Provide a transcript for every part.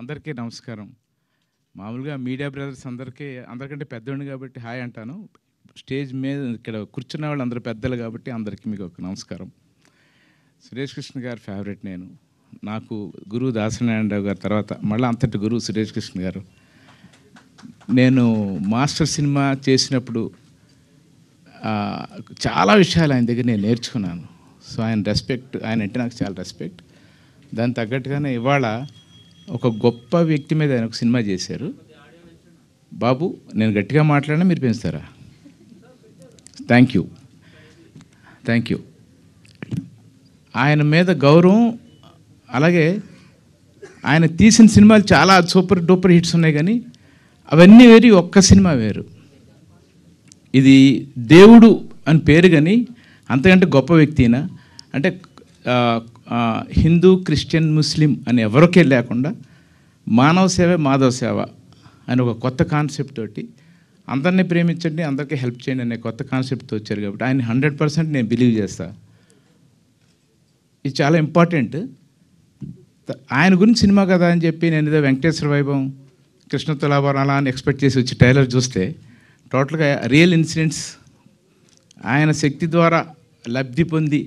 అందరికీ నమస్కారం. మామూలుగా మీడియా బ్రదర్స్ అందరికంటే పెద్దోడిని కాబట్టి హాయ్ అంటాను. స్టేజ్ మీద ఇక్కడ కూర్చున్న వాళ్ళు అందరూ పెద్దలు కాబట్టి అందరికీ మీకు ఒక నమస్కారం. సురేష్ కృష్ణ గారి ఫేవరెట్ నేను. నాకు గురువు దాసనారాయణరావు గారి తర్వాత మళ్ళీ అంతటి గురువు సురేష్ కృష్ణ గారు. నేను మాస్టర్ సినిమా చేసినప్పుడు చాలా విషయాలు ఆయన దగ్గర నేను నేర్చుకున్నాను. సో ఆయన అంటే నాకు చాలా రెస్పెక్ట్. దాని తగ్గట్టుగానే ఇవాళ ఒక గొప్ప వ్యక్తి మీద ఆయన ఒక సినిమా చేశారు. బాబు, నేను గట్టిగా మాట్లాడినా మీరు పెంచుతారా? Thank you. ఆయన మీద గౌరవం, అలాగే ఆయన తీసిన సినిమాలు చాలా సూపర్ డూపర్ హిట్స్ ఉన్నాయి, కానీ అవన్నీ వేరు, ఒక్క సినిమా వేరు. ఇది దేవుడు అని పేరు, కానీ అంతకంటే గొప్ప వ్యక్తినా అంటే హిందూ, క్రిస్టియన్, ముస్లిం అని ఎవరికే లేకుండా మానవ సేవ మాధవ సేవ అని ఒక కొత్త కాన్సెప్ట్ తోటి అందరినీ ప్రేమించండి, అందరికీ హెల్ప్ చేయండి అనే కొత్త కాన్సెప్ట్తో వచ్చారు. కాబట్టి ఆయన 100% నేను బిలీవ్ చేస్తా. ఇది చాలా ఇంపార్టెంట్. ఆయన గురించి సినిమా కదా అని చెప్పి నేను ఏదో వెంకటేశ్వర వైభవం, కృష్ణ తులాభారం అలా అని ఎక్స్పెక్ట్ చేసి వచ్చి ట్రైలర్ చూస్తే టోటల్గా రియల్ ఇన్సిడెంట్స్, ఆయన శక్తి ద్వారా లబ్ధి పొంది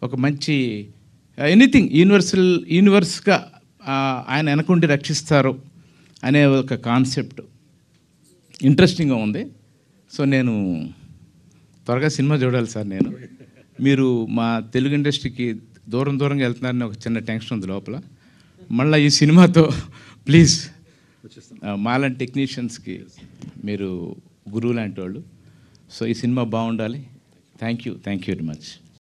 ఒక మంచి ఎనీథింగ్ యూనివర్స్గా ఆయన వెనకుండి రక్షిస్తారు అనే ఒక కాన్సెప్ట్ ఇంట్రెస్టింగ్గా ఉంది. సో నేను త్వరగా సినిమా చూడాలి సార్. మీరు మా తెలుగు ఇండస్ట్రీకి దూరంగా వెళ్తున్నారని ఒక చిన్న టెన్షన్ ఉంది లోపల. మళ్ళీ ఈ సినిమాతో ప్లీజ్ మాలాంటి టెక్నీషియన్స్కి మీరు గురువు లాంటి వాళ్ళు. సో ఈ సినిమా బాగుండాలి. Thank you very much.